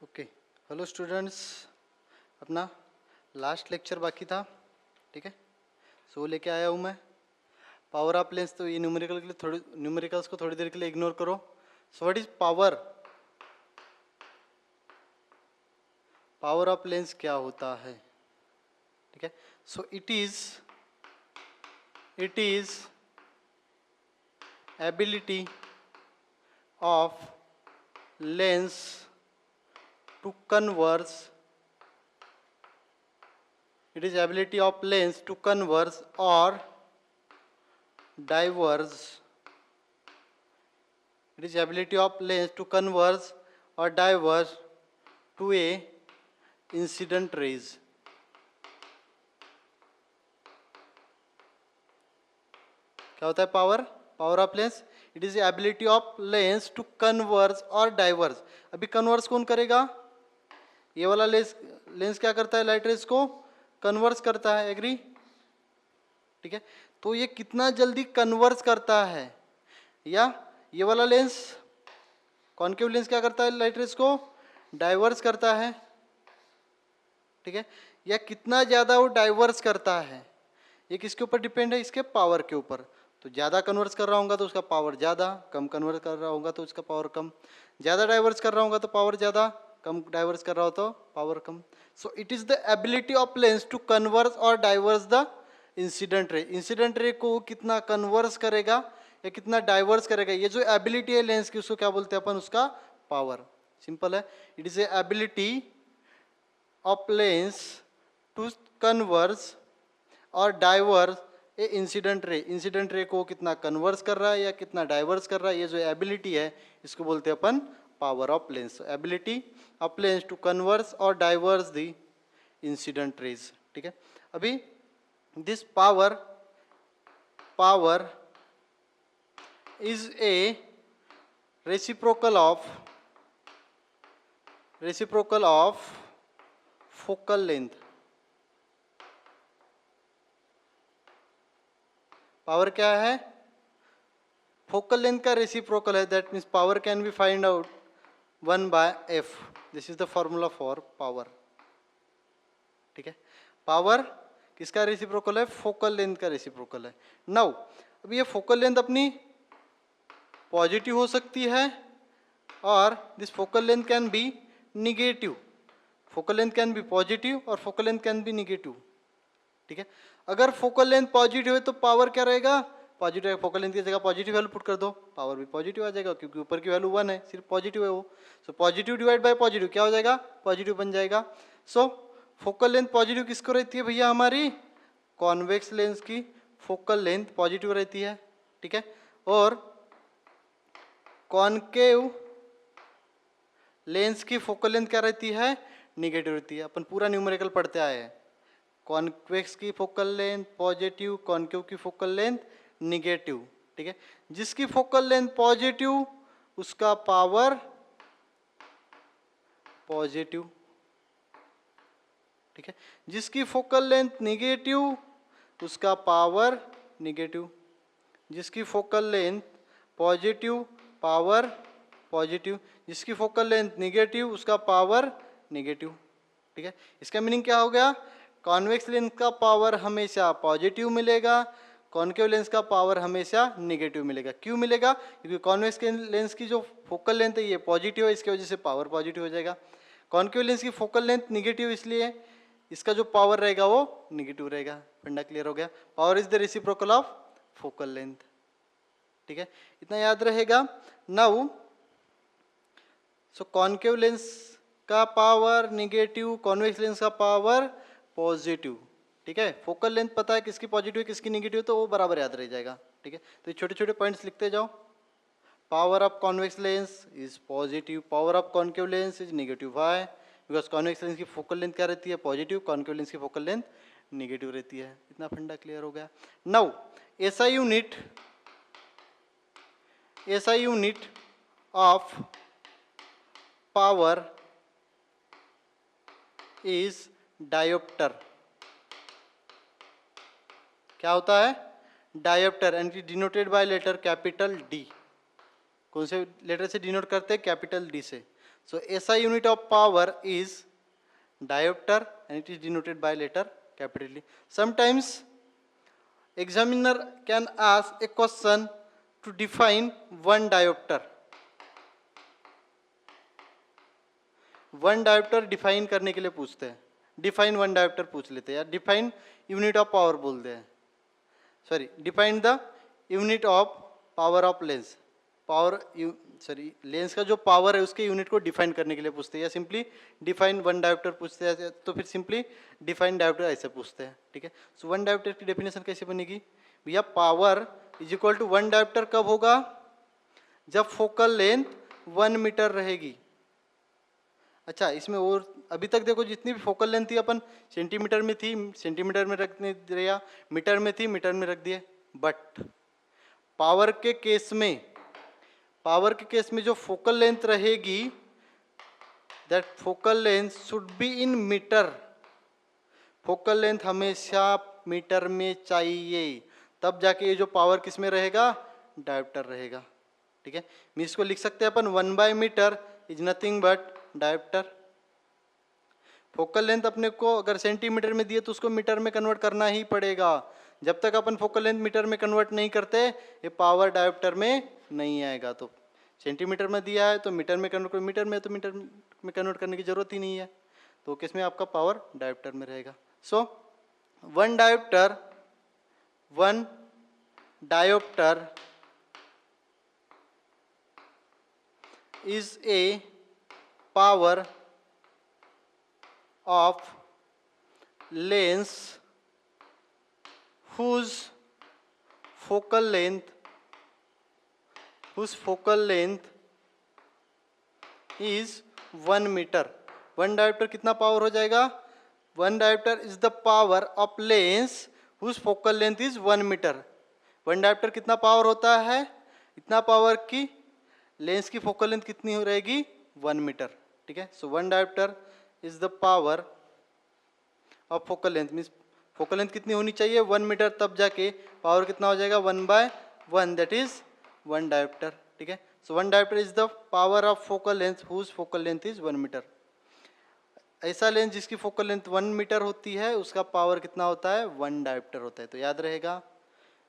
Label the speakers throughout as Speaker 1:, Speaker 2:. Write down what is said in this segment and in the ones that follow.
Speaker 1: Okay, hello students. अपना last lecture बाकी था, ठीक है। सो लेके आया हूँ मैं पावर ऑफ लेंस। तो ये न्यूमेरिकल के लिए थोड़ी न्यूमेरिकल्स को थोड़ी देर के लिए इग्नोर करो। So what is power? Power of lens क्या होता है, ठीक है। So it is ability of lens to converse it is ability of lens to converge or diverge. It is ability of lens to converge or diverge to a incident rays. क्या होता है power? Power of lens, it is ability of lens to converge और diverge. अभी converse कौन करेगा? ये वाला lens क्या करता है? लाइट रेज को कन्वर्स करता है, एग्री, ठीक है। तो ये कितना जल्दी कन्वर्स करता है, या ये वाला लेंस कॉन्केव लेंस क्या करता है? लाइट रेज को डाइवर्स करता है, ठीक है। या कितना ज्यादा वो डाइवर्स करता है, ये किसके ऊपर डिपेंड है? इसके पावर के ऊपर। तो ज्यादा कन्वर्स कर रहा होगा तो उसका पावर ज्यादा, कम कन्वर्स कर रहा होगा तो उसका पावर कम। ज्यादा डाइवर्स कर रहा होगा तो पावर ज्यादा, कम डाइवर्स कर रहा हो तो पावर कम। So it is the ability of lens to converse और diverse the incident ray. Incident ray को कितना कन्वर्स करेगा या कितना डाइवर्स करेगा, ये जो एबिलिटी है लेंस की, उसको क्या बोलते हैं अपन? उसका पावर। सिंपल है, it is a ability of lens to converse और diverse a incident ray. Incident ray को कितना कन्वर्स कर रहा है या कितना डाइवर्स कर रहा है, ये जो एबिलिटी है इसको बोलते हैं अपन power of lens. Ability of lens to converse और डाइवर्स द इंसिडेंट रेज, ठीक है। अभी this power is a reciprocal of focal length. Power क्या है? फोकल लेंथ का रेसिप्रोकल है। That means power can be find out 1/f. This is the formula for power, ठीक है। पावर किसका रेसिप्रोकल है? फोकल लेंथ का रेसिप्रोकल है। नाउ अब ये फोकल लेंथ अपनी पॉजिटिव हो सकती है और this focal length can be negative. Focal length can be positive और focal length can be negative, ठीक है। अगर फोकल लेंथ पॉजिटिव है तो पावर क्या रहेगा? पॉजिटिव है। फोकल लेंथ की जगह पॉजिटिव वैल्यू पुट कर दो, पावर भी पॉजिटिव आ जाएगा, क्योंकि ऊपर की वैल्यू 1 है, सिर्फ पॉजिटिव है वो। So positive divide by positive क्या हो जाएगा? पॉजिटिव बन जाएगा। सो फोकल लेंथ पॉजिटिव किसको रहती है भैया? हमारी कॉन्वेक्स लेंस की फोकल लेंथ पॉजिटिव रहती है, ठीक है। और कॉनकेव लेंस की फोकल लेंथ क्या रहती है? निगेटिव रहती है। अपन पूरा न्यूमेरिकल पढ़ते आए हैं। कॉन्वेक्स की फोकल लेंथ पॉजिटिव, कॉनकेव की फोकल लेंथ निगेटिव, ठीक है। जिसकी फोकल लेंथ पॉजिटिव उसका पावर पॉजिटिव, ठीक है। जिसकी फोकल लेंथ निगेटिव उसका पावर निगेटिव। जिसकी focal length positive power positive, जिसकी फोकल लेंथ निगेटिव उसका पावर निगेटिव, ठीक है। इसका मीनिंग क्या हो गया? कॉन्वेक्स लेंस का पावर हमेशा पॉजिटिव मिलेगा, कॉनकेव लेंस का पावर हमेशा निगेटिव मिलेगा। क्यों मिलेगा? क्योंकि कॉन्वेक्स लेंस की जो फोकल लेंथ है ये पॉजिटिव है, इसकी वजह से पावर पॉजिटिव हो जाएगा। कॉनकेव लेंस की फोकल लेंथ निगेटिव, इसलिए इसका जो पावर रहेगा वो निगेटिव रहेगा। फंडा क्लियर हो गया? Power is the reciprocal of focal length, ठीक है। इतना याद रहेगा। नाउ सो कॉनकेव लेंस का पावर निगेटिव, कॉन्वेक्स लेंस का पावर पॉजिटिव, ठीक है। फोकल लेंथ पता है किसकी पॉजिटिव है किसकी निगेटिव, तो वो बराबर याद रह जाएगा, ठीक है। तो ये छोटे छोटे पॉइंट्स लिखते जाओ। Power of convex lens is positive, power of concave lens is negative. Why? Because convex lens की फोकल लेंथ क्या रहती है? पॉजिटिव। कॉनकेव लेंस की फोकल लेंथ निगेटिव रहती है। इतना फंडा क्लियर हो गया। Now SI unit of power is dioptre. क्या होता है? Dioptre, and denoted by letter capital D. कौन से लेटर से डिनोट करते हैं? कैपिटल डी से। So SI unit of power is diopter and it is denoted by letter capital D. Sometimes examiner can ask a question to define one diopter. One dioptre define करने के लिए पूछते हैं, define one dioptre पूछ लेते हैं या define unit of power बोलते हैं, sorry define the unit of power of lens, power sorry lens का जो पावर है उसके यूनिट को डिफाइन करने के लिए पूछते हैं, या सिंपली डिफाइन वन डायोप्टर पूछते हैं, तो फिर सिंपली डिफाइन डायोप्टर ऐसे पूछते हैं, ठीक है। सो वन डायोप्टर की डेफिनेशन कैसे बनेगी भैया, power is equal to one dioptre कब होगा, जब फोकल लेंथ 1 मीटर रहेगी। अच्छा इसमें और अभी तक देखो जितनी भी फोकल लेंथ थी अपन सेंटीमीटर में थी, सेंटीमीटर में रखने दिया, मीटर में थी, मीटर में रख दिए, बट पावर के केस में जो फोकल लेंथ रहेगी that focal length should be in metre, focal length हमेशा मीटर में चाहिए, तब जाके ये जो पावर किस में रहेगा, डायोप्टर रहेगा, ठीक है। मीन्स को लिख सकते हैं अपन 1/मीटर is nothing but dioptre. Focal length अपने को अगर सेंटीमीटर में दिए तो उसको मीटर में कन्वर्ट करना ही पड़ेगा, जब तक अपन फोकल लेंथ मीटर में कन्वर्ट नहीं करते ये पावर डायोप्टर में नहीं आएगा। तो सेंटीमीटर में दिया है तो मीटर में कन्वर्ट, मीटर में तो मीटर में कन्वर्ट करने की जरूरत ही नहीं है, तो किस में आपका पावर डायोप्टर में रहेगा। सो one dioptre is a power of lens whose focal length is 1 metre. One dioptre कितना पावर हो जाएगा, one dioptre is the power of lens whose focal length is 1 metre. One dioptre कितना power होता है, इतना power की lens की focal length कितनी हो रहेगी, 1 मीटर, ठीक है। So one dioptre is the power of focal length, means focal length कितनी होनी चाहिए 1 मीटर, तब जाके पावर कितना हो जाएगा 1/1 दैट इज वन डायोप्टर, ठीक है। So one dioptre is the power of focal length whose focal length is 1 metre. ऐसा लेंस जिसकी फोकल लेंथ 1 मीटर होती है उसका पावर कितना होता है, 1 डायोप्टर होता है। तो याद रहेगा,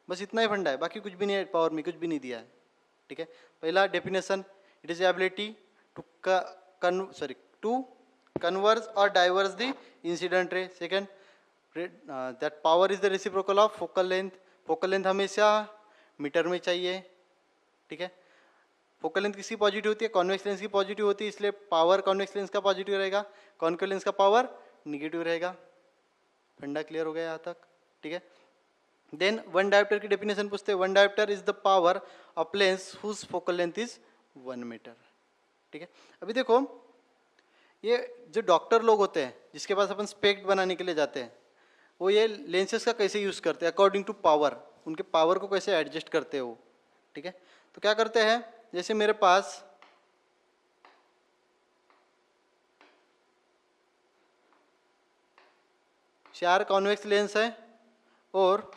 Speaker 1: बस इतना ही फंडा है, बाकी कुछ भी नहीं है, पावर में कुछ भी नहीं दिया है, ठीक है। पहला definition, it is ability to converse और diverse the incident ray. Second, that power is the reciprocal of focal length, focal length हमेशा मीटर में चाहिए, ठीक है। फोकल लेंथ किसकी पॉजिटिव होती है, कॉन्वेक्स लेंस की पॉजिटिव होती है, इसलिए पावर कॉन्वेक्स लेंस का पॉजिटिव रहेगा, कॉन्केव लेंस का पावर निगेटिव रहेगा। फंडा क्लियर हो गया यहाँ तक, ठीक है। देन वन डायोप्टर की डेफिनेशन पूछते हैं, one dioptre is the power of lens whose focal length is 1 metre, ठीक है। अभी देखो ये जो डॉक्टर लोग होते हैं जिसके पास अपन स्पेक्ट बनाने के लिए जाते हैं, वो ये लेंसेज का कैसे यूज करते हैं, अकॉर्डिंग टू पावर, उनके पावर को कैसे एडजस्ट करते हैं वो, ठीक है। तो क्या करते हैं, जैसे मेरे पास चार कॉन्वेक्स लेंस है और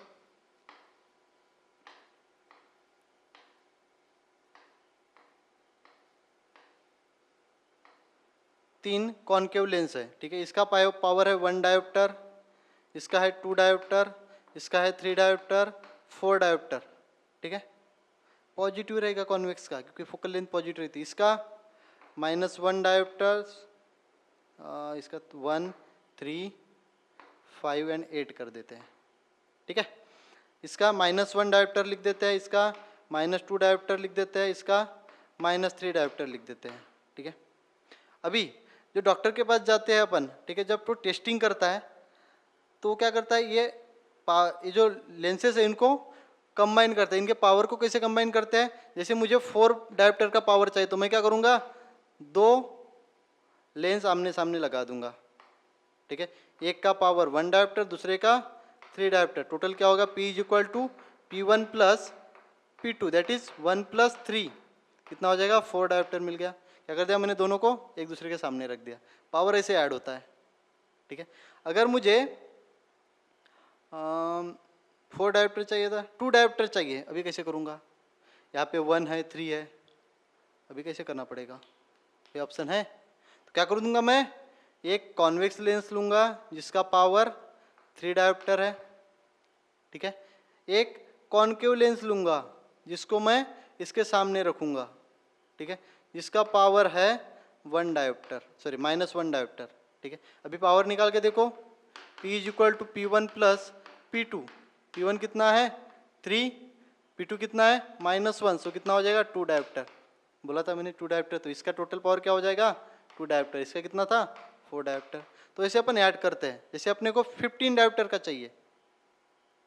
Speaker 1: तीन कॉन्केव लेंस है, ठीक है। इसका पावर है 1 डायोप्टर, इसका है 2 डायोप्टर, इसका है 3 डायोप्टर, 4 डायोप्टर, ठीक है। पॉजिटिव रहेगा कॉन्वेक्स का क्योंकि फोकल लेंथ पॉजिटिव रहती है। इसका -1 डायोप्टर, इसका 1, 3, 5 एंड 8 कर देते हैं, ठीक है। इसका -1 डायोप्टर लिख देते हैं, इसका -2 डायोप्टर लिख देते हैं, इसका -3 डायोप्टर लिख देते हैं, ठीक है। अभी जो डॉक्टर के पास जाते हैं अपन, ठीक है, जब वो टेस्टिंग करता है तो क्या करता है, ये जो लेंसेज है इनको कंबाइन करते हैं, इनके पावर को कैसे कंबाइन करते हैं, जैसे मुझे 4 डायोप्टर का पावर चाहिए तो मैं क्या करूँगा, 2 लेंस आमने सामने लगा दूंगा, ठीक है। एक का पावर 1 डायोप्टर, दूसरे का 3 डायोप्टर, टोटल क्या होगा, P is equal to P1 plus P2 that is 1 plus 3, कितना हो जाएगा, 4 डायोप्टर मिल गया। क्या कर दिया मैंने, दोनों को एक दूसरे के सामने रख दिया, पावर ऐसे ऐड होता है, ठीक है। अगर मुझे 4 डायोप्टर चाहिए था, 2 डायोप्टर चाहिए, अभी कैसे करूँगा, यहाँ पे 1 है 3 है, अभी कैसे करना पड़ेगा, कोई ऑप्शन है? तो क्या कर दूंगा मैं, एक कॉन्वेक्स लेंस लूंगा जिसका पावर 3 डायोप्टर है, ठीक है, एक कॉनकेव लेंस लूंगा जिसको मैं इसके सामने रखूंगा, ठीक है, जिसका पावर है 1 डायोप्टर, सॉरी -1 डायोप्टर, ठीक है। अभी पावर निकाल के देखो, P is equal to P1 plus P2, P1 कितना है 3, P2 कितना है -1, सो कितना हो जाएगा 2 डायोप्टर, बोला था मैंने 2 डायोप्टर, तो इसका टोटल पावर क्या हो जाएगा 2 डायोप्टर, इसका कितना था 4 डायोप्टर। तो ऐसे अपन ऐड करते हैं, जैसे अपने को 15 डायोप्टर का चाहिए,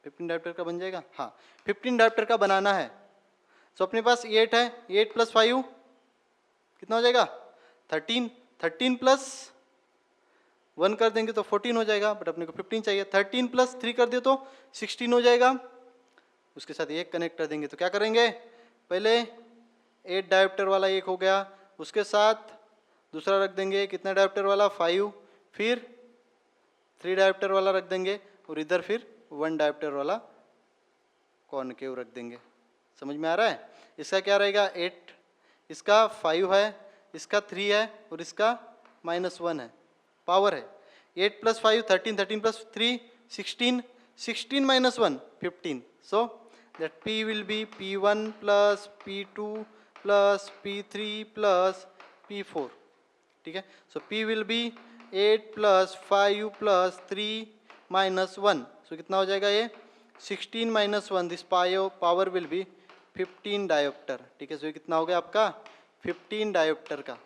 Speaker 1: 15 डायोप्टर का बन जाएगा, हाँ 15 डायोप्टर का बनाना है। सो अपने पास 8 है, 8 प्लस 5 कितना हो जाएगा 13, 13 प्लस 1 कर देंगे तो 14 हो जाएगा, बट अपने को 15 चाहिए, 13 प्लस 3 कर दे तो 16 हो जाएगा। उसके साथ एक कनेक्ट कर देंगे, तो क्या करेंगे, पहले 8 डायोप्टर वाला एक हो गया, उसके साथ दूसरा रख देंगे कितना डायोप्टर वाला 5, फिर 3 डायोप्टर वाला रख देंगे, और इधर फिर 1 डायोप्टर वाला कॉनकेव रख देंगे। समझ में आ रहा है? इसका क्या रहेगा 8, इसका 5 है, इसका 3 है, और इसका -1 है, पावर है 8 plus 5 13, 13 plus 3 16, 16 minus 1 15, so that P will be P1 plus P2 plus P3 plus P4, ठीक है। सो P will be 8 plus 5 plus 3 minus 1, सो कितना हो जाएगा ये 16 minus 1, this power will B 15 dioptre, ठीक है। सो ये कितना हो गया आपका 15 डायोप्टर का,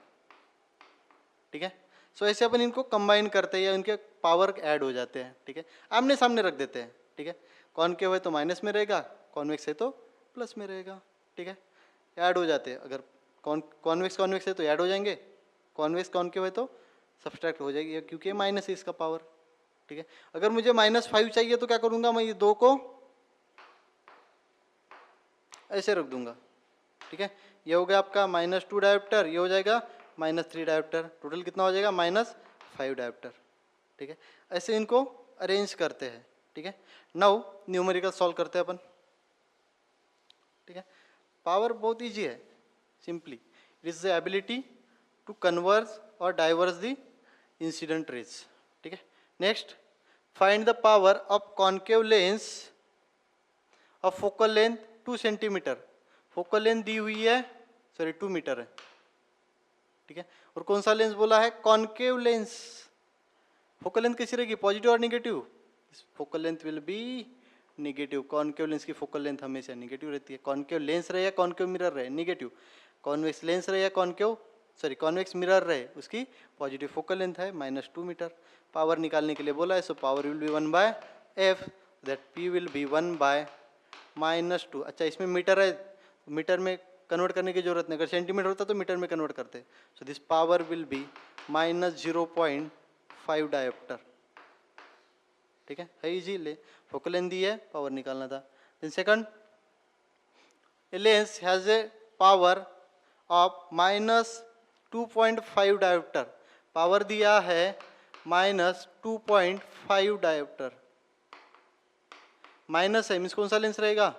Speaker 1: ठीक है। सो ऐसे अपन इनको कंबाइन करते हैं या इनके पावर ऐड हो जाते हैं, ठीक है, आमने सामने रख देते हैं, ठीक है। कॉनकेव है तो माइनस में रहेगा, कॉन्वेक्स है तो प्लस में रहेगा, ठीक है, ऐड हो जाते हैं। अगर कॉन्वेक्स है तो ऐड हो जाएंगे, कॉन्वेक्स कॉनकेव है तो सब्सट्रैक्ट हो जाएगी, क्योंकि माइनस है इसका पावर, ठीक है। अगर मुझे -5 चाहिए तो क्या करूंगा मैं, ये 2 को ऐसे रख दूंगा, ठीक है। ये हो गया आपका -2 डायोप्टर, ये हो जाएगा -3 डायोप्टर, टोटल कितना हो जाएगा -5 डायोप्टर, ठीक है। ऐसे इनको अरेंज करते हैं, ठीक है। नाउ न्यूमेरिकल सॉल्व करते हैं अपन, ठीक है। पावर बहुत इजी है, simply it is the ability to converge और डाइवर्स द इंसिडेंट रेज, ठीक है। Next, find the power of concave lens of focal length 2 centimetre, focal length दी हुई है, सॉरी 2 मीटर है, ठीक है। और कौन सा लेंस बोला है, कॉनकेव लेंस। फोकल लेंथ कैसी रहेगी, पॉजिटिव और negative, focal length will be negative, concave lens की फोकल लेंथ हमेशा निगेटिव रहती है, कॉनकेव लेंस रहे या कॉनकेव मिरर रहे निगेटिव, कॉन्वेक्स लेंस रहे या कॉन्वेक्स मिरर रहे उसकी पॉजिटिव फोकल लेंथ है -2 मीटर। पावर निकालने के लिए बोला है, so power will B 1/f, that P will be 1/-2। अच्छा, इसमें मीटर है, मीटर में कन्वर्ट करने की जरूरत नहीं, अगर सेंटीमीटर होता तो मीटर में कन्वर्ट करते, सो this power will B -0.5 dioptre, ठीक है इजी, ले फोकल लेंथ दी है, पावर निकालना था। Then second, a lens has a power of -2.5 dioptre, power दिया है -2.5 डायोप्टर, माइनस है मीन्स कौन सा लेंस रहेगा,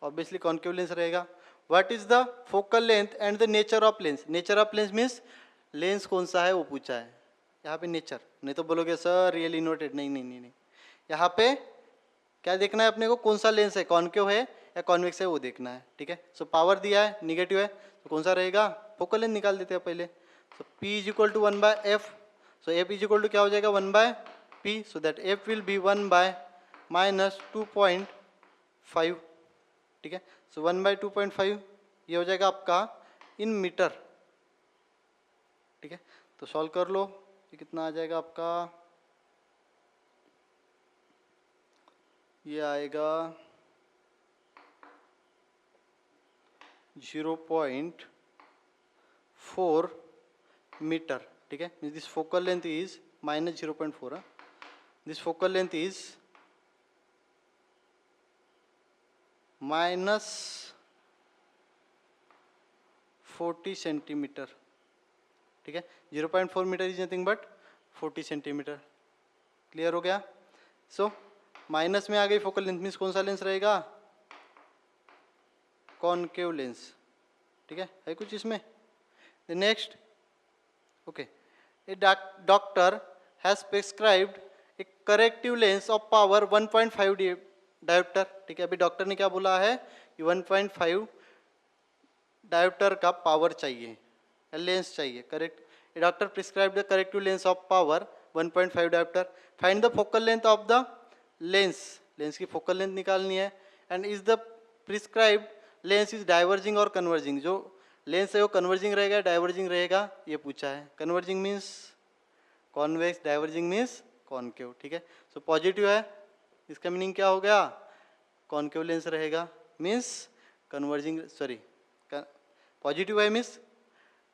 Speaker 1: ऑब्वियसली कॉनकेव लेंस रहेगा। What is the focal length and the nature of lens, nature of lens means lens कौन सा है वो पूछा है, यहाँ पे नेचर, नहीं तो बोलोगे सर रियल इन्वर्टेड, नहीं नहीं नहीं नहीं, यहाँ पे क्या देखना है अपने को, कौन सा लेंस है, कॉनकेव है या कॉन्वेक्स है वो देखना है, ठीक है। सो पावर दिया है निगेटिव है, तो कौन सा रहेगा, फोकल लेंथ निकाल देते हैं पहले। So P is equal to 1/f, so F is equal to क्या हो जाएगा 1/P, so that F will be 1/-2.5, ठीक है। सो 1/2.5 ये हो जाएगा आपका इन मीटर, ठीक है। तो सॉल्व कर लो, ये कितना आ जाएगा आपका, ये आएगा 0.4 मीटर, ठीक है। This focal length is -0.4, this focal length is -40 centimetre, ठीक है। 0.4 metre is nothing but 40 centimetre, clear हो गया। सो माइनस में आ गई फोकल लेंथ, मीन्स कौन सा लेंस रहेगा, कॉनकेव लेंस, ठीक है कुछ इसमें। Next, okay, A doctor has prescribed a corrective lens of power 1.5 dioptre. ठीक है, अभी डॉक्टर ने क्या बोला है कि 1.5 डायोप्टर का पावर चाहिए, लेंस चाहिए, correct. Doctor prescribe the corrective lens of power 1.5 dioptre. Find the focal length of the lens, lens की फोकल लेंथ निकालनी है। And is the prescribed lens is diverging और कन्वर्जिंग, जो लेंस है वो कन्वर्जिंग रहेगा डाइवर्जिंग रहेगा, ये पूछा है। Converging means convex, diverging means concave. ठीक है, सो पॉजिटिव है, इसका मीनिंग क्या हो गया, कॉनकेव लेंस रहेगा, मीन्स कन्वर्जिंग, सॉरी पॉजिटिव है मीन्स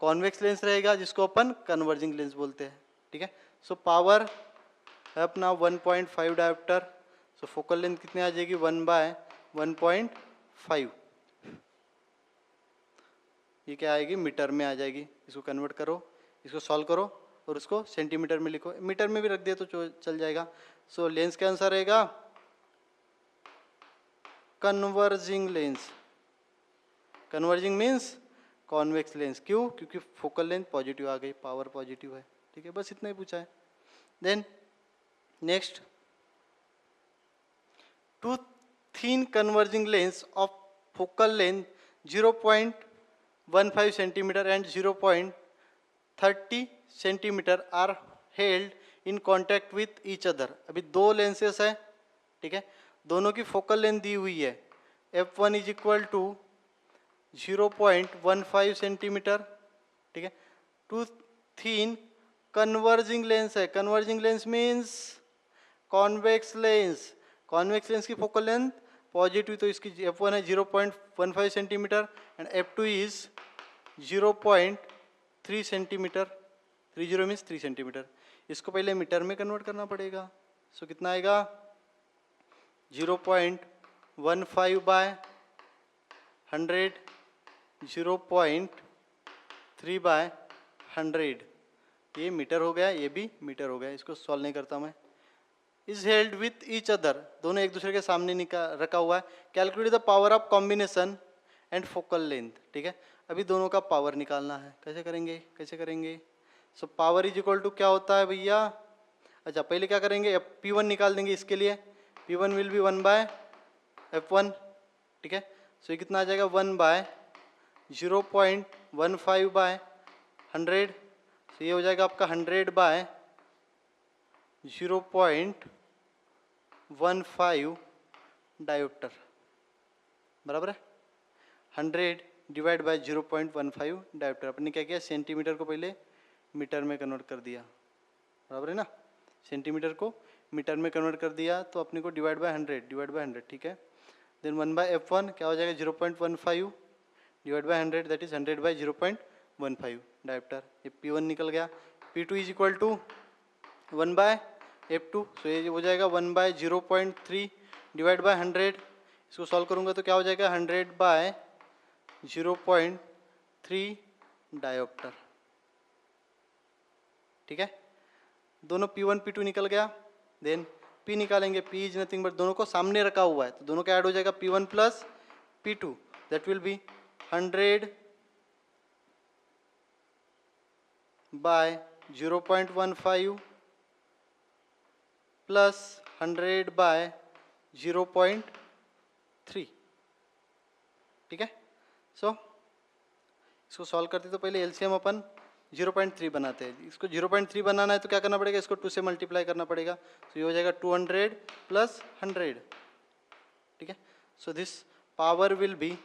Speaker 1: कॉन्वेक्स लेंस रहेगा, जिसको अपन कन्वर्जिंग लेंस बोलते हैं। ठीक है, सो पावर है अपना 1.5 डायोप्टर, सो फोकल लेंथ कितनी आ जाएगी 1/1.5, ये क्या आएगी मीटर में आ जाएगी। इसको कन्वर्ट करो, इसको सॉल्व करो और उसको सेंटीमीटर में लिखो, मीटर में भी रख दिया तो चल जाएगा। सो लेंस का आंसर रहेगा converging lens. Converging means convex lens, क्यों, क्योंकि फोकल लेंथ पॉजिटिव आ गई, पावर पॉजिटिव है। ठीक है, बस इतना ही पूछा है। Then next, two thin converging lens of focal length 0.15 centimetre and 0.30 centimetre are held in contact with each other. अभी दो लेंसेस है, ठीक है, दोनों की फोकल लेंथ दी हुई है, f1 is equal to 0.15 centimetre. ठीक है, टू थिन कन्वर्जिंग लेंस है, converging lens means convex lens, convex lens की फोकल लेंथ पॉजिटिव, तो इसकी f1 है 0.15 centimetre and f2 is 0.3 centimetre, 30 means 3 centimetre. इसको पहले मीटर में कन्वर्ट करना पड़ेगा, सो कितना आएगा 0.15 बाय 100, 0.3 बाय 100, ये मीटर हो गया, ये भी मीटर हो गया। इसको सॉल्व नहीं करता मैं। Is held with each other, दोनों एक दूसरे के सामने रखा हुआ है। Calculate the power of combination and focal length. ठीक है, अभी दोनों का पावर निकालना है, कैसे करेंगे, कैसे करेंगे। So power is equal to क्या होता है भैया, अच्छा पहले क्या करेंगे, P1 निकाल देंगे इसके लिए, P1 विल बी 1/f1। ठीक है, सो ये कितना आ जाएगा 1/0.15 बाय 100, तो ये हो जाएगा आपका 100/0.15 डायोप्टर, बराबर है। 100 डिवाइड बाय 0.15 डायोप्टर। अपने क्या किया, सेंटीमीटर को पहले मीटर में कन्वर्ट कर दिया, बराबर है ना, सेंटीमीटर को मीटर में कन्वर्ट कर दिया, तो अपने को डिवाइड बाय 100, ठीक है। देन 1/f1 क्या हो जाएगा 0.15 divide by 100, that is 100/0.15 dioptre. ये P1 निकल गया। P2 is equal to 1/f2, सो ये हो जाएगा 1/0.3 डिवाइड बाय 100। इसको सॉल्व करूंगा तो क्या हो जाएगा 100/0.3 डायोप्टर। ठीक है, दोनों P1 P2 निकल गया। देन P निकालेंगे, P इज नथिंग बट दोनों को सामने रखा हुआ है, तो दोनों का ऐड हो जाएगा P1 plus P2, that will B 100/0.15 plus 100/0.3। ठीक है, सो इसको सॉल्व करते तो पहले एलसीएम अपन 0.3 बनाते हैं। इसको 0.3 बनाना है तो क्या करना पड़ेगा, इसको 2 से मल्टीप्लाई करना पड़ेगा, तो ये हो जाएगा 200 प्लस 100। ठीक है, so this power will B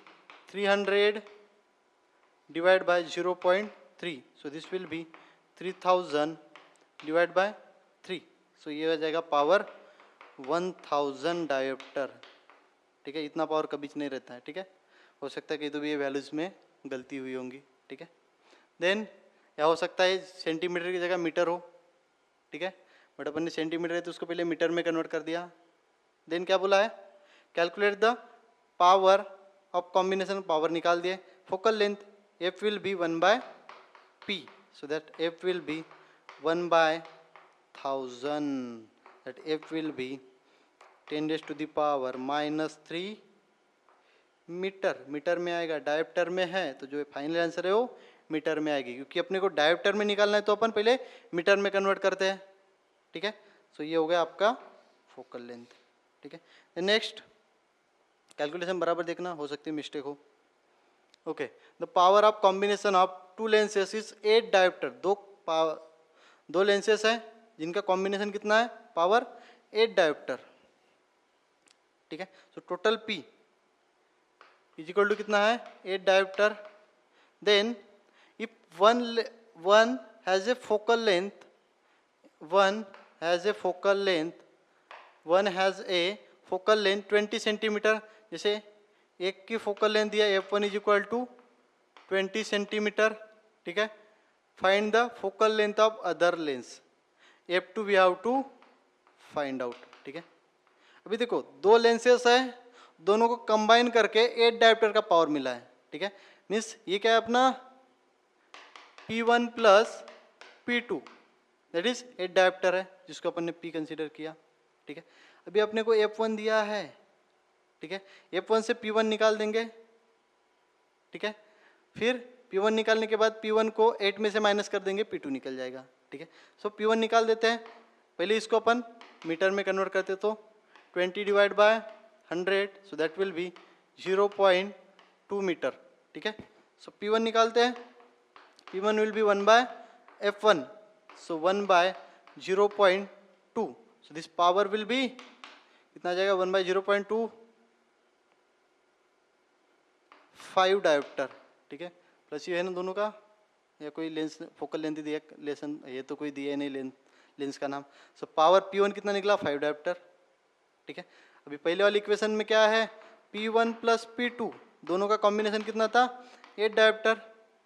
Speaker 1: 300 divide by 0.3, so this will be 3000 divide by 3, so ये हो जाएगा पावर 1000 डायोप्टर। ठीक है, इतना पावर कभी नहीं रहता है। ठीक है, हो सकता है कि तो भी ये वैल्यूज में गलती हुई होंगी। ठीक है, देन या हो सकता है सेंटीमीटर की जगह मीटर हो। ठीक है, बट अपन ने सेंटीमीटर है तो उसको पहले मीटर में कन्वर्ट कर दिया। देन क्या बोला है, calculate the power of combination, power निकाल दिए। Focal length f will be 1/p, so that f will be 1/1000, that f will be 10⁻³ metre, metre में आएगा, डायोप्टर में है तो जो फाइनल आंसर है वो मीटर में आएगी, क्योंकि अपने को डायोप्टर में निकालना है तो अपन पहले मीटर में कन्वर्ट करते हैं, ठीक है। सो ये हो गया आपका फोकल लेंथ, ठीक है। नेक्स्ट कैलकुलेशन बराबर देखना, हो सकती है मिस्टेक हो। Okay, the power of combination of two lenses is 8 dioptre. दो लेंसेस है जिनका कॉम्बिनेशन कितना है, पावर 8 डायोप्टर, ठीक है। So total P is equal to कितना है, 8 dioptre. Then if one has a focal length, one has a focal length, one has a focal length 20 centimetre. जैसे एक की फोकल लेंथ दिया f1 is equal to 20 centimetre, ठीक है। Find the focal length of other lens, f2 we have to find out, ठीक है। अभी देखो दो लेंसेस है, दोनों को कंबाइन करके 8 डायोप्टर का पावर मिला है, ठीक है। मीन्स ये क्या है अपना P1 plus P2 that is 8 dioptre है, जिसको अपन ने P कंसीडर किया, ठीक है। अभी अपने को F1 दिया है, ठीक है। F1 से P1 निकाल देंगे, ठीक है। फिर P1 निकालने के बाद P1 को 8 में से माइनस कर देंगे, P2 निकल जाएगा, ठीक है। सो P1 निकाल देते हैं, पहले इसको अपन मीटर में कन्वर्ट करते तो 20 divide by 100, so that will be 0.2 metre, ठीक है। सो P1 निकालते हैं, P1 will be 1 by F1, so 1 by 0.2, so this power will be कितना आ जाएगा, 1 बाय 0.2, 5 डायोप्टर, ठीक है। प्लस ये है ना दोनों का, या कोई लेंस फोकल लेंथ दिया लेसन, ये तो कोई दिया नहीं लेंस का नाम। सो पावर P1 कितना निकला, 5 डायोप्टर, ठीक है। अभी पहले वाली इक्वेशन में क्या है, P1 प्लस P2 दोनों का कॉम्बिनेशन कितना था, 8 डायोप्टर,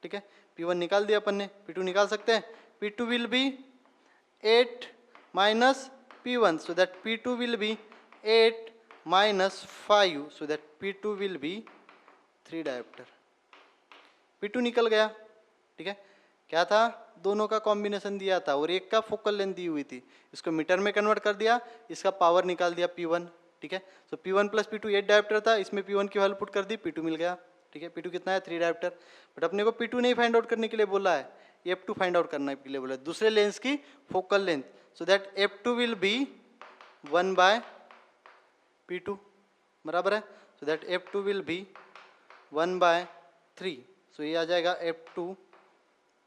Speaker 1: ठीक है। P1 निकाल दिया अपन ने, P2 निकाल सकते हैं, P2 will be 8 minus P1, so that P2 will be 8 minus 5, so that P2 will be 3 dioptre. P2 निकल गया, ठीक है। क्या था, दोनों का कॉम्बिनेशन दिया था और एक का फोकल लेंथ दी हुई थी, इसको मीटर में कन्वर्ट कर दिया, इसका पावर निकाल दिया P1, ठीक है। So P1 plus P2 8 dioptre था, इसमें P1 की वैल्यू पुट कर दी, P2 मिल गया, ठीक है। P2 कितना है, 3 डायोप्टर। बट अपने को P2 नहीं फाइंड आउट करने के लिए बोला है, F2 फाइंड आउट करने के लिए बोला है, दूसरे लेंस की focal length, so that F2 will be 1 by P2, बराबर है। So that F2 will be 1 by 3, so ये आ जाएगा F2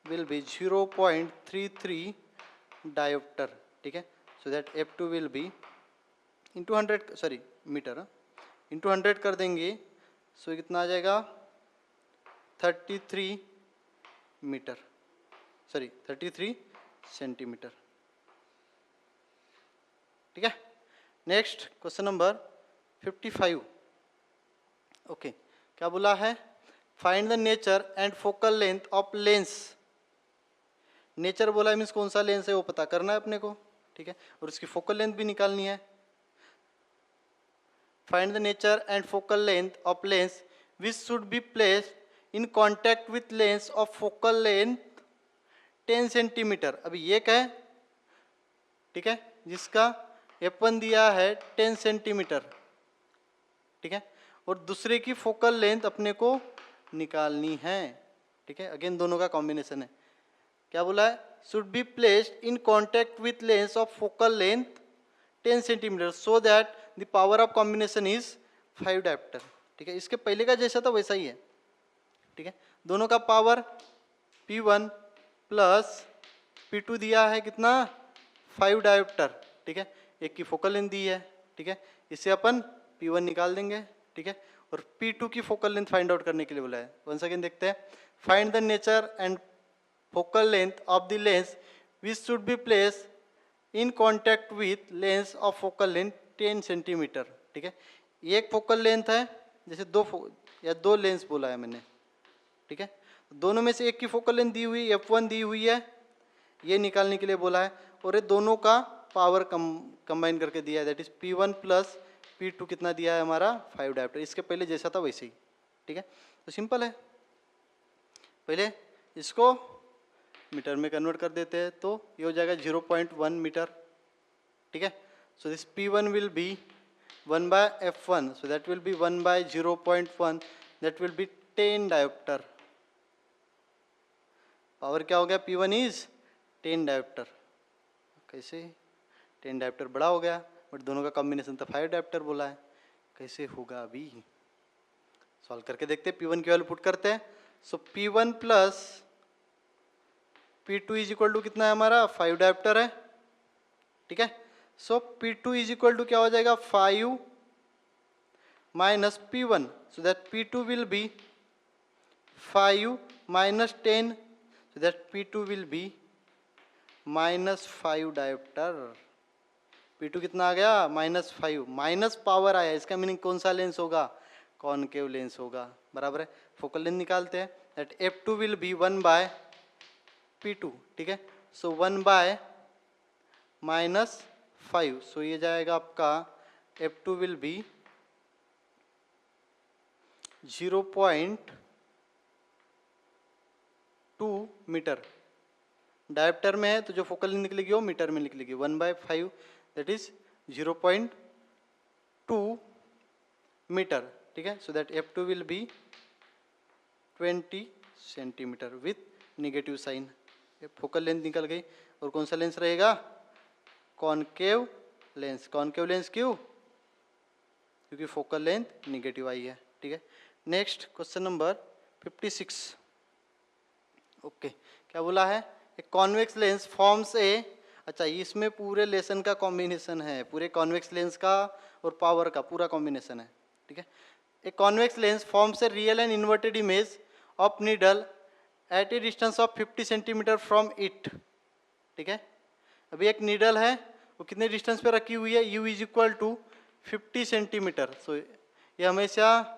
Speaker 1: विल बी 0.33 डायोप्टर, ठीक है। So that F2 will be into 100, sorry metre, into 100 कर देंगे, सो कितना आ जाएगा 33 मीटर, सॉरी 33 सेंटीमीटर, ठीक है। Next question number 55। ओके, क्या बोला है, find the nature and focal length of lens. Nature बोला है मीन्स कौन सा लेंस है वो पता करना है अपने को, ठीक है, और उसकी फोकल लेंथ भी निकालनी है। Find the nature and focal length of lens which should be placed in contact with lens of focal length 10 centimetre. अभी ये क्या है, ठीक है, जिसका F1 दिया है 10 सेंटीमीटर, ठीक है, और दूसरे की फोकल लेंथ अपने को निकालनी है, ठीक है। अगेन दोनों का कॉम्बिनेशन है, क्या बोला है, should be placed in contact with lens of focal length 10 centimetre so that the power of combination is 5 dioptre, ठीक है। इसके पहले का जैसा था वैसा ही है, ठीक है। दोनों का पावर P1 प्लस P2 दिया है कितना, 5 डायोप्टर, ठीक है। एक की फोकल लेंथ दी है, ठीक है, इससे अपन P1 निकाल देंगे, ठीक है, और P2 की फोकल लेंथ फाइंड आउट करने के लिए बोला है। वंस अगेन देखते हैं, find the nature and focal length of the lens which should be place in contact with lens of focal length 10 centimetre, ठीक है। एक फोकल लेंथ है, जैसे दो लेंस बोला है मैंने, ठीक है, दोनों में से एक की फोकल लेंथ दी हुई F1 दी हुई है, ये निकालने के लिए बोला है, और ये दोनों का पावर कंबाइन करके दिया है, that is P1 plus P2 कितना दिया है हमारा 5 डायोप्टर। इसके पहले जैसा था वैसे ही, ठीक है। तो सिंपल है, पहले इसको मीटर में कन्वर्ट कर देते हैं तो ये हो जाएगा 0.1 मीटर, ठीक है। So this P1 will be 1 by F1, so that will be 1 by 0.1, that will be 10 dioptre, power क्या हो गया, P1 इज 10 डायोप्टर। कैसे 10 डायोप्टर बड़ा हो गया, बट दोनों का कॉम्बिनेशन तो 5 डायोप्टर बोला है, कैसे होगा अभी सॉल्व करके देखते हैं। P1 की वैल्यू पुट करते हैं। So P1 plus P2 is equal to कितना है हमारा, 5 डायोप्टर है, ठीक है। सो P2 इज इक्वल टू क्या हो जाएगा, 5 minus P1, so that P2 will be 5 minus 10, so that P2 will be minus 5 dioptre. P2 कितना आ गया, माइनस 5, माइनस पावर आया, इसका मीनिंग कौन सा लेंस होगा, कॉनकेव लेंस होगा, बराबर है। फोकल लेंथ निकालते हैं, that F2 will be 1 by P2, ठीक है। सो 1 बाय माइनस 5, सो ये जाएगा आपका F2 will be 0.2 metre. Dioptre में है तो जो फोकल लेंथ निकलेगी वो मीटर में निकलेगी, 1/5 दैट इज 0.2 मीटर, ठीक है। So that F2 will be 20 centimetre with negative sign. Focal length निकल गई, और कौन सा लेंस रहेगा, कॉनकेव लेंस। कॉनकेव लेंस क्यों, क्योंकि फोकल लेंथ निगेटिव आई है, ठीक है। Next question number 56। ओके, क्या बोला है, ए कॉन्वेक्स लेंस फॉर्म्स ए, अच्छा इसमें पूरे लेसन का कॉम्बिनेशन है, पूरे कॉन्वेक्स लेंस का और पावर का पूरा कॉम्बिनेशन है, ठीक है। A convex lens forms a real and inverted image of needle at a distance of 50 centimetre from it, ठीक है। अभी एक नीडल है, वो कितने डिस्टेंस पे रखी हुई है, u is equal to 50 centimetre. So ये हमेशा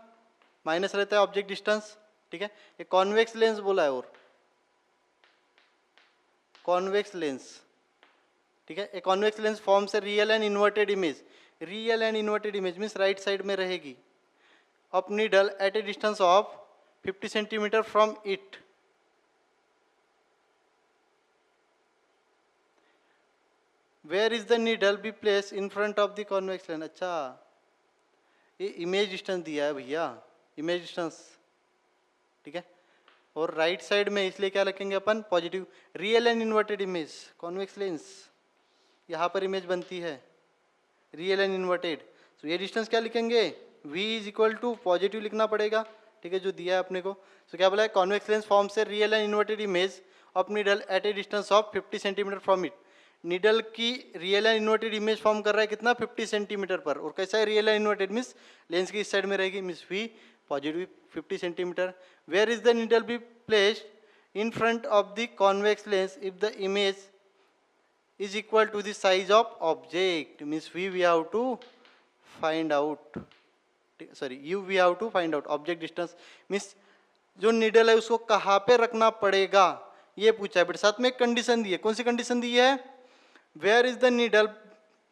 Speaker 1: माइनस रहता है ऑब्जेक्ट डिस्टेंस, ठीक है। ये कॉन्वेक्स लेंस बोला है, और कॉन्वेक्स लेंस, ठीक है। A convex lens forms a real and inverted image, real and inverted image means right side में रहेगी, of needle at a distance of 50 centimetre from it. Where is the needle be place in front of the convex lens. अच्छा ये image distance दिया है भैया, image distance, ठीक है। और राइट साइड में इसलिए क्या लिखेंगे अपन, positive. Real and inverted image convex lens, यहाँ पर इमेज बनती है रियल एंड इन्वर्टेड, तो ये डिस्टेंस क्या लिखेंगे, v is equal to positive लिखना पड़ेगा, ठीक है, जो दिया है अपने को। तो क्या बोला है, कॉन्वेक्स लेंस फॉर्म से real and inverted image of needle at a distance of 50 centimetre from it. Needle की real and inverted image form कर रहा है कितना, 50 सेंटीमीटर पर, और कैसा है real and inverted means lens की इस साइड में रहेगी, means v positive 50 centimetre. Where is the needle be placed in front of the convex lens if the image is equal to the size of object, means we have to find out, sorry we have to find out object distance, means जो needle है उसको कहाँ पे रखना पड़ेगा ये पूछा है, बट साथ में एक कंडीशन दी है। कौन सी कंडीशन दी है, where is the needle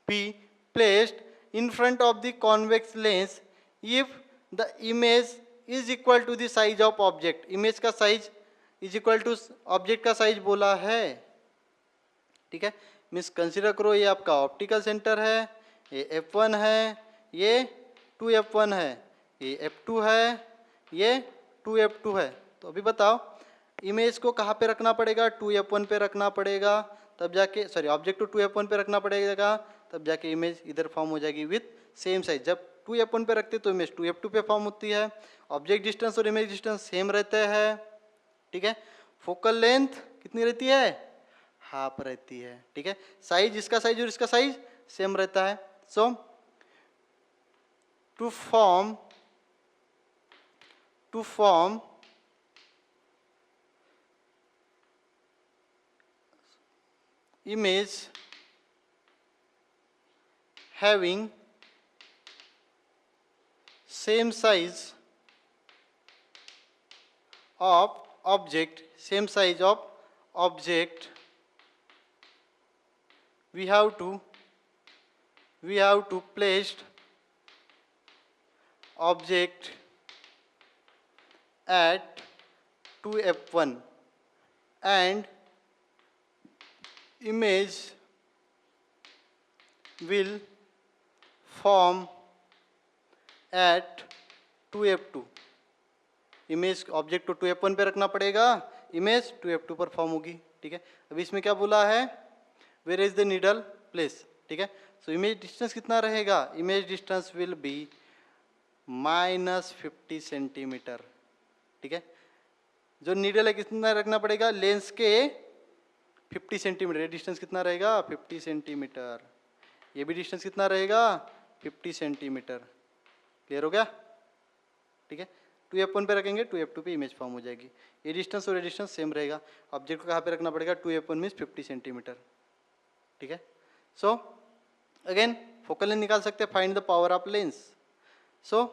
Speaker 1: be placed in front of the convex lens if the image is equal to the size of object. Image का size is equal to object का साइज बोला है, ठीक है। मीन्स कंसिडर करो ये आपका optical centre है, ये F1 है, ये 2F1 है, ये F2 है, ये 2F2 है। तो अभी बताओ इमेज को कहाँ पे रखना पड़ेगा, 2F1 पे रखना पड़ेगा, तब जाके सॉरी ऑब्जेक्ट को 2F1 पे रखना पड़ेगा, तब जाके इमेज इधर फॉर्म हो जाएगी विथ सेम साइज। जब 2F1 पे रखते तो इमेज 2F2 पे फॉर्म होती है, ऑब्जेक्ट डिस्टेंस और इमेज डिस्टेंस सेम रहते हैं, ठीक है। फोकल लेंथ कितनी रहती है, हाफ रहती है, ठीक है। साइज, इसका साइज और इसका साइज सेम रहता है। So to form image having same size of object, we have to place object at 2F1 and image will form at 2F2। Image object को 2F1 पे रखना पड़ेगा, इमेज 2f2 पर फॉर्म होगी, ठीक है। अभी इसमें क्या बोला है, where is the needle place, ठीक है। सो इमेज डिस्टेंस कितना रहेगा, image distance will be -50 centimetre, ठीक है। जो नीडल है कितना रखना पड़ेगा, लेंस के 50 सेंटीमीटर, ये डिस्टेंस कितना रहेगा 50 सेंटीमीटर, ये भी डिस्टेंस कितना रहेगा 50 सेंटीमीटर। क्लियर हो गया, ठीक है। 2f1 पे रखेंगे 2f2 पे इमेज फॉर्म हो जाएगी। ये डिस्टेंस और ये डिस्टेंस सेम रहेगा, ऑब्जेक्ट को कहाँ पे रखना पड़ेगा, 2f1 मीन्स 50 सेंटीमीटर, ठीक है। सो अगेन फोकल लेंथ निकाल सकते हैं, find the power of lens. So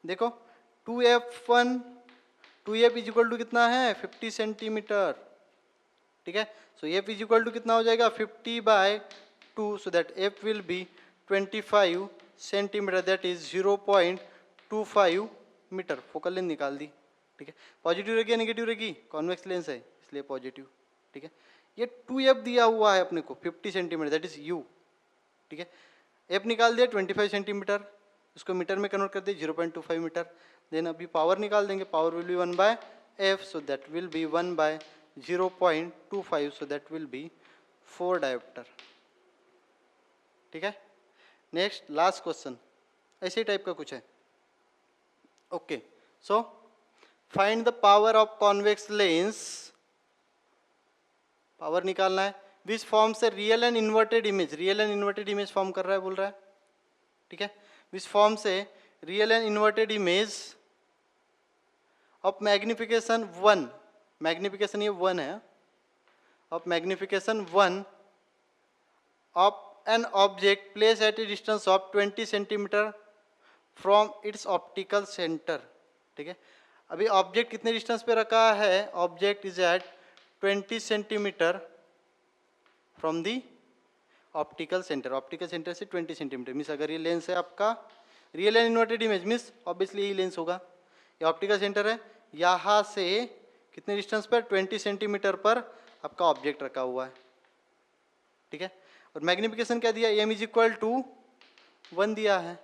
Speaker 1: देखो 2f1 2f is equal to कितना है 50 सेंटीमीटर, ठीक है। So f is equal to कितना हो जाएगा 50/2, so that f will be 25 centimetre, that is 0.25 metre. Focal length निकाल दी, ठीक है। पॉजिटिव रहेगी या नेगेटिव रहेगी, कॉन्वेक्स लेंस है इसलिए पॉजिटिव, ठीक है। ये 2f दिया हुआ है अपने को 50 सेंटीमीटर, दैट इज u, ठीक है। f निकाल दिया 25 सेंटीमीटर, उसको मीटर में कन्वर्ट कर दिए 0.25 मीटर। देन अभी पावर निकाल देंगे, power will B 1/f, so that will B 1/0.25, so that will B 4 dioptre, ठीक है। नेक्स्ट लास्ट क्वेश्चन ऐसे टाइप का कुछ है, okay. So find the power of convex lens, power निकालना है, विच फॉर्म से real and inverted image, real and inverted image form कर रहा है बोल रहा है, ठीक है। विच फॉर्म से real and inverted image of magnification 1, magnification ये 1 है, of magnification 1 of an object place at a distance of 20 centimetre from its optical centre, ठीक है। अभी ऑब्जेक्ट कितने डिस्टेंस पे रखा है, object is at 20 centimetre from the optical centre, optical centre से 20 सेंटीमीटर मीन्स अगर ये लेंस है आपका real and inverted image means obviously यही लेंस होगा, ये ऑप्टिकल सेंटर है, यहाँ से कितने डिस्टेंस पर 20 सेंटीमीटर पर आपका ऑब्जेक्ट रखा हुआ है, ठीक है। और मैग्निफिकेशन क्या दिया, m इज इक्वल टू 1 दिया है,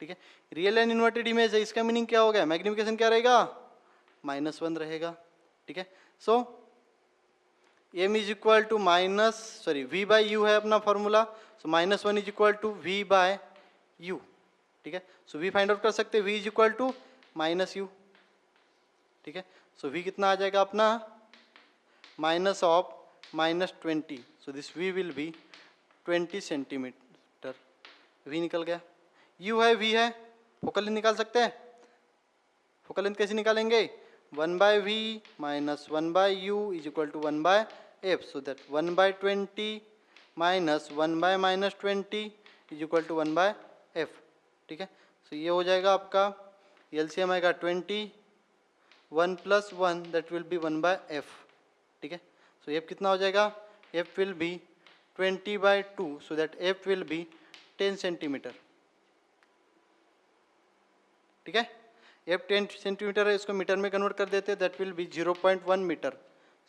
Speaker 1: ठीक है। रियल एंड इन्वर्टेड इमेज है, इसका मीनिंग क्या हो गया, मैग्निफिकेशन क्या रहेगा -1 रहेगा, ठीक है। So m is equal to v/u है अपना formula, so -1 is equal to v/u, ठीक है। सो v फाइंड आउट कर सकते हैं, v is equal to -u, ठीक है। सो v कितना आ जाएगा अपना minus of -20, so this v will be 20 centimetre, v निकल गया। u है v है, फोकल लेंथ निकाल सकते हैं, फोकल लेंथ कैसे निकालेंगे, 1/v minus 1/u is equal to 1/f, so that 1/20 minus 1/-20 is equal to 1/f, ठीक है। सो ये हो जाएगा आपका एलसीएम आएगा 20, 1 + 1 दैट विल बी 1/f, ठीक है। सो f कितना हो जाएगा, f will B 20/2, so that f will be 10 centimetre, ठीक है। f 10 सेंटीमीटर है, इसको मीटर में कन्वर्ट कर देते हैं, that will be 0.1 metre.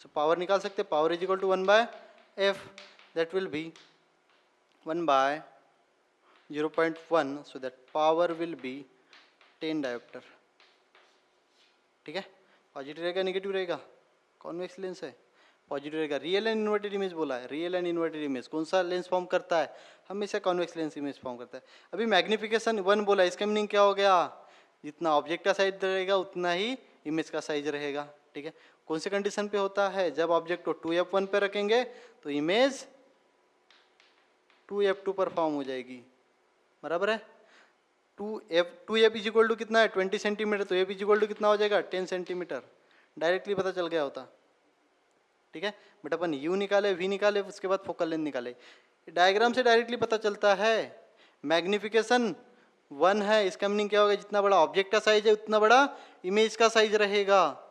Speaker 1: So power निकाल सकते हैं, power is equal to 1/f, that will be 1/0.1, so that power will be 10 dioptre, ठीक है। पॉजिटिव रहेगा नेगेटिव रहेगा, कॉन्वेक्स लेंस है, पॉजिटिव रहेगा। रियल एंड इन्वर्टेड इमेज बोला है, रियल एंड इन्वर्टेड इमेज कौन सा लेंस फॉर्म करता है, हमेशा कॉन्वेक्स लेंस इमेज फॉर्म करता है। अभी मैग्निफिकेशन 1 बोला है, इसका मीनिंग क्या हो गया, जितना ऑब्जेक्ट का साइज रहेगा उतना ही इमेज का साइज रहेगा, ठीक है। कौन से कंडीशन पे होता है, जब ऑब्जेक्ट को 2f1 पे रखेंगे तो इमेज 2f2 पर फॉर्म हो जाएगी, बराबर है। 2f इज इक्वल टू कितना है 20 सेंटीमीटर, तो f इज इक्वल टू कितना हो जाएगा 10 सेंटीमीटर, डायरेक्टली पता चल गया होता, ठीक है। बट अपन u निकाले, v निकाले, उसके बाद फोकल लेंथ निकाले, डायग्राम से डायरेक्टली पता चलता है। मैग्निफिकेशन 1 है, इसका मीनिंग क्या होगा, जितना बड़ा ऑब्जेक्ट का साइज है उतना बड़ा इमेज का साइज रहेगा,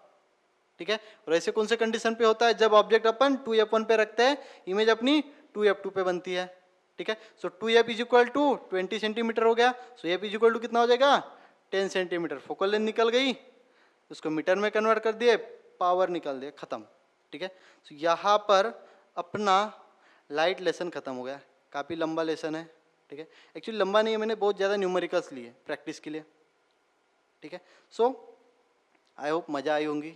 Speaker 1: ठीक है। और ऐसे कौन से कंडीशन पे होता है, जब ऑब्जेक्ट अपन 2f1 पे रखते हैं, इमेज अपनी 2f2 पे बनती है, ठीक है। So 2f is equal to 20 centimetre हो गया, so f is equal to कितना हो जाएगा 10 सेंटीमीटर, फोकल लेंथ निकल गई, उसको मीटर में कन्वर्ट कर दिए, पावर निकाल दिए, खत्म, ठीक है। सो यहाँ पर अपना लाइट लेसन खत्म हो गया, काफ़ी लंबा लेसन है, ठीक है। एक्चुअली लंबा नहीं है, मैंने बहुत ज़्यादा न्यूमेरिकल्स लिए प्रैक्टिस के लिए, ठीक है। सो आई होप मज़ा आई होंगी,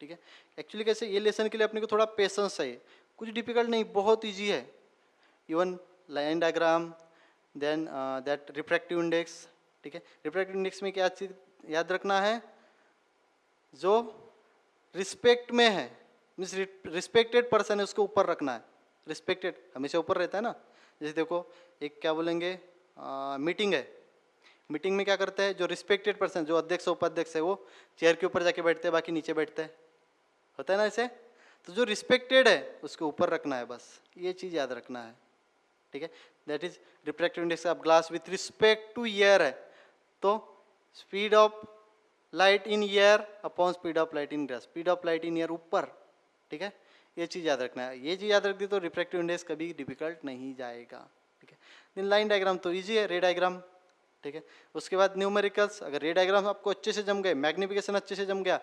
Speaker 1: ठीक है। एक्चुअली कैसे, ये लेसन के लिए अपने को थोड़ा पेशेंस चाहिए, कुछ डिफिकल्ट नहीं, बहुत ईजी है। Even line diagram, then that refractive index, ठीक है। रिफ्रैक्टिव इंडेक्स में क्या चीज़ याद रखना है, जो रिस्पेक्ट में है, मीन्स रिस्पेक्टेड पर्सन है, उसको ऊपर रखना है। रिस्पेक्टेड हमेशा ऊपर रहता है ना। जैसे देखो, एक क्या बोलेंगे, मीटिंग है, मीटिंग में क्या करता है, जो रिस्पेक्टेड पर्सन, जो अध्यक्ष उपाध्यक्ष है, वो चेयर के ऊपर जाके बैठते हैं, बाकी नीचे बैठते हैं, होता है ना ऐसे। तो जो रिस्पेक्टेड है उसको ऊपर रखना है, बस ये चीज़ याद रखना है, ठीक है। That is refractive index of glass with respect two year है, तो speed of light in year upon speed of light in glass, speed of light in year ऊपर, ठीक है। ये चीज़ याद रखना है, ये चीज़ याद रख दी तो रिफ्रैक्टिव इंडेक्स कभी डिफिकल्ट नहीं जाएगा, ठीक है। देन लाइन डायग्राम तो ईजी है, रे डायग्राम, ठीक है। उसके बाद न्यूमेरिकल्स, अगर रे डायग्राम आपको अच्छे से जम गए, मैग्निफिकेशन अच्छे से जम गया,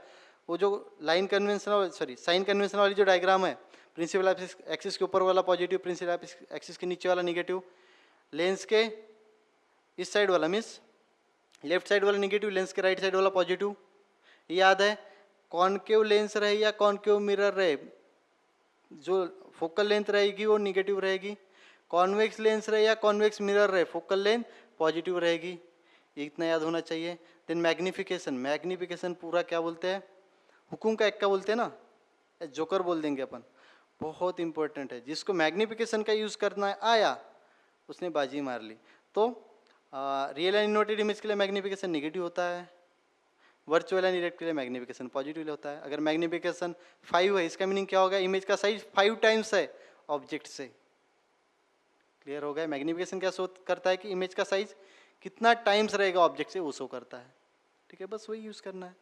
Speaker 1: वो जो line conventional, sorry sine conventional वाली जो डायग्राम है, प्रिंसिपल एक्सिस के ऊपर वाला पॉजिटिव, प्रिंसिपल एक्सिस के नीचे वाला निगेटिव, लेंस के इस साइड वाला मीन्स लेफ्ट साइड वाला निगेटिव, लेंस के राइट साइड वाला पॉजिटिव, याद है। कॉनकेव लेंस रहे या कॉनकेव मिरर रहे, जो फोकल लेंथ रहेगी वो निगेटिव रहेगी, कॉन्वेक्स लेंस रहे या कॉन्वेक्स मिरर रहे, फोकल लेंथ पॉजिटिव रहेगी, ये इतना याद होना चाहिए। देन मैग्निफिकेशन, मैग्निफिकेशन पूरा क्या बोलते हैं, हुकुम का एक्का बोलते हैं ना, जोकर बोल देंगे अपन, बहुत इंपॉर्टेंट है। जिसको मैग्निफिकेशन का यूज़ करना आया उसने बाजी मार ली। तो रियल एंड इन्वर्टेड इमेज के लिए मैग्निफिकेशन नेगेटिव होता है, वर्चुअल एंड इरेक्ट के लिए मैग्निफिकेशन पॉजिटिव होता है। अगर मैग्निफिकेशन 5 है, इसका मीनिंग क्या होगा, इमेज का साइज 5 टाइम्स है ऑब्जेक्ट से। क्लियर हो गया। मैग्निफिकेशन क्या शो करता है कि इमेज का साइज कितना टाइम्स रहेगा ऑब्जेक्ट से, वो शो करता है, ठीक है। बस वही यूज़ करना है,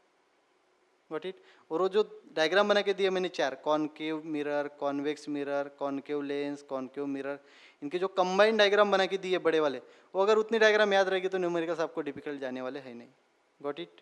Speaker 1: गॉट इट। और वो जो डायग्राम बना के दिया मैंने 4, concave mirror, convex mirror, concave lens, concave mirror, इनके जो कंबाइंड डायग्राम बना के दिए बड़े वाले, वो अगर उतनी डायग्राम याद रहेगी तो न्यूमेरिकल्स आपको डिफिकल्ट जाने वाले है नहीं, गॉट इट।